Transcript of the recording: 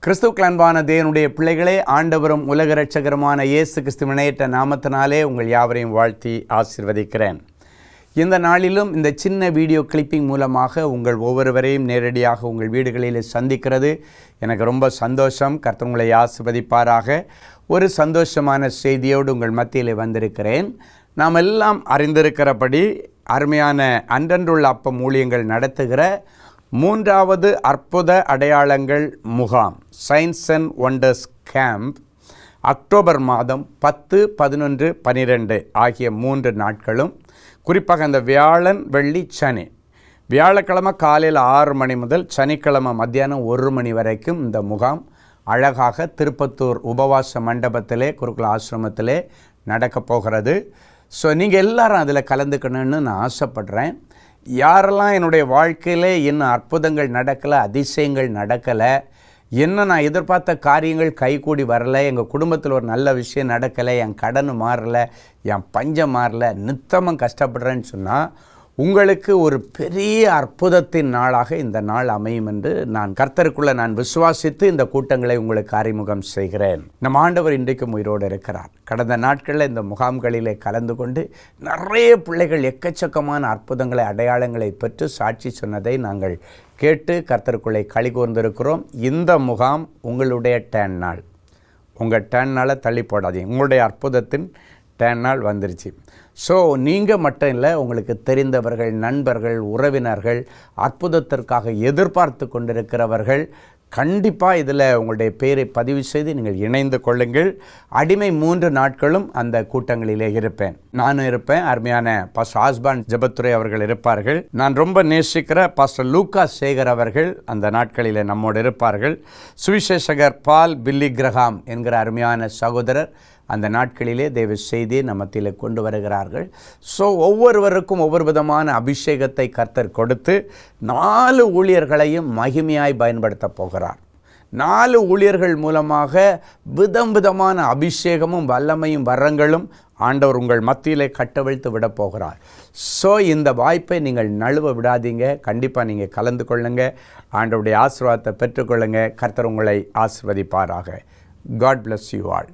கிறிஸ்துவுக்குள் அன்பான தேவனுடைய பிள்ளைகளே, ஆண்டவரும் உலக இரட்சகருமான இயேசு கிறிஸ்துவின் இணையற்ற நாமத்தினாலே உங்கள் யாவரையும் வாழ்த்தி ஆசீர்வதிக்கிறேன். இந்த நாளிலும் இந்த சின்ன வீடியோ கிளிப்பிங் மூலமாக உங்கள் ஒவ்வொருவரையும் நேரடியாக உங்கள் வீடுகளில் சந்திக்கிறது எனக்கு ரொம்ப சந்தோஷம். கர்த்தர் உங்களை ஆசீர்வதிப்பாராக. ஒரு சந்தோஷமான செய்தியோடு உங்கள் மத்தியில் வந்திருக்கிறேன். நாம் எல்லாம் அறிந்திருக்கிறபடி அருமையான அன்றன்றுள்ள அப்பம் ஊழியங்கள் நடத்துகிற 3வது அற்புத அடையாளங்கள் முகாம் science and wonders camp October மாதம் 10, 11, 12 ஆகிய 3 நாட்களும், குறிப்பாக அந்த வியாழன், வெள்ளி, சனி, வியாழக்கிழமை காலையில் 6 மணி முதல் சனிக்கிழமை மத்தியானம் 1 மணி வரைக்கும் இந்த முகாம் அழகாக திருப்பத்தூர் உபவாச மண்டபத்திலே குருகுல ஆசிரமத்திலே நடக்கப் போகிறது. ஸோ நீங்கள் எல்லாரும் அதில் கலந்துக்கணும்னு நான் ஆசைப்படுறேன். யாரெல்லாம் என்னுடைய வாழ்க்கையில் இன்னும் அற்புதங்கள் நடக்கலை, அதிசயங்கள் நடக்கலை, என்ன நான் எதிர்பார்த்த காரியங்கள் கைகூடி வரலை, எங்கள் குடும்பத்தில் ஒரு நல்ல விஷயம் நடக்கலை, என் கடன் மாறலை, என் பஞ்சம் மாறலை, நித்தமும் கஷ்டப்படுறேன்னு சொன்னால் உங்களுக்கு ஒரு பெரிய அற்புதத்தின் நாளாக இந்த நாள் அமையும் என்று நான் கர்த்தருக்குள்ளே நான் விசுவாசித்து இந்த கூட்டங்களை உங்களுக்கு அறிமுகம் செய்கிறேன். நம் ஆண்டவர் இன்றைக்கும் உயிரோடு இருக்கிறார். கடந்த நாட்களில் இந்த முகாம்களிலே கலந்து கொண்டு நிறைய பிள்ளைகள் எக்கச்சக்கமான அற்புதங்களை, அடையாளங்களை பெற்று சாட்சி சொன்னதை நாங்கள் கேட்டு கர்த்தருக்குள்ளே களி கூர்ந்திருக்கிறோம். இந்த முகாம் உங்களுடைய டேன் நாள். உங்கள் டேன் நாளை தள்ளி போடாதீங்க. உங்களுடைய அற்புதத்தின் டேன் நாள் வந்துருச்சு. ஸோ நீங்கள் மட்டும் இல்லை, உங்களுக்கு தெரிந்தவர்கள், நண்பர்கள், உறவினர்கள், அற்புதத்திற்காக எதிர்பார்த்து கொண்டிருக்கிறவர்கள் கண்டிப்பாக இதில் உங்களுடைய பெயரை பதிவு செய்து நீங்கள் இணைந்து கொள்ளுங்கள். அடிமை 3 நாட்களும் அந்த கூட்டங்களிலே இருப்பேன். நானும் இருப்பேன். அருமையான பாஸ்டர் ஆஸ்பான் ஜெபத்துரை அவர்கள் இருப்பார்கள். நான் ரொம்ப நேசிக்கிற பாஸ்டர் லூக்கா சேகர் அவர்கள் அந்த நாட்களிலே நம்மோடு இருப்பார்கள். சுவிசேஷகர் பால் பில்லி கிரஹாம் என்கிற அருமையான சகோதரர் அந்த நாட்களிலே தேவ செய்தியை நம்மத்தில் கொண்டு வருகிறார்கள். ஸோ ஒவ்வொருவருக்கும் ஒவ்வொரு விதமான அபிஷேகத்தை கர்த்தர் கொடுத்து 4 ஊழியர்களையும் மகிமையாய் பயன்படுத்த போகிறார். 4 ஊழியர்கள் மூலமாக விதமான அபிஷேகமும் வல்லமையும் வரங்களும் ஆண்டவர் உங்கள் மத்தியிலே கட்டவிழ்த்து விட போகிறார். ஸோ இந்த வாய்ப்பை நீங்கள் நழுவ விடாதீங்க. கண்டிப்பாக நீங்கள் கலந்து கொள்ளுங்க. ஆண்டவருடைய ஆசீர்வாதத்தை பெற்றுக்கொள்ளுங்க. கர்த்தர் உங்களை ஆசீர்வதிப்பாராக. God bless you all.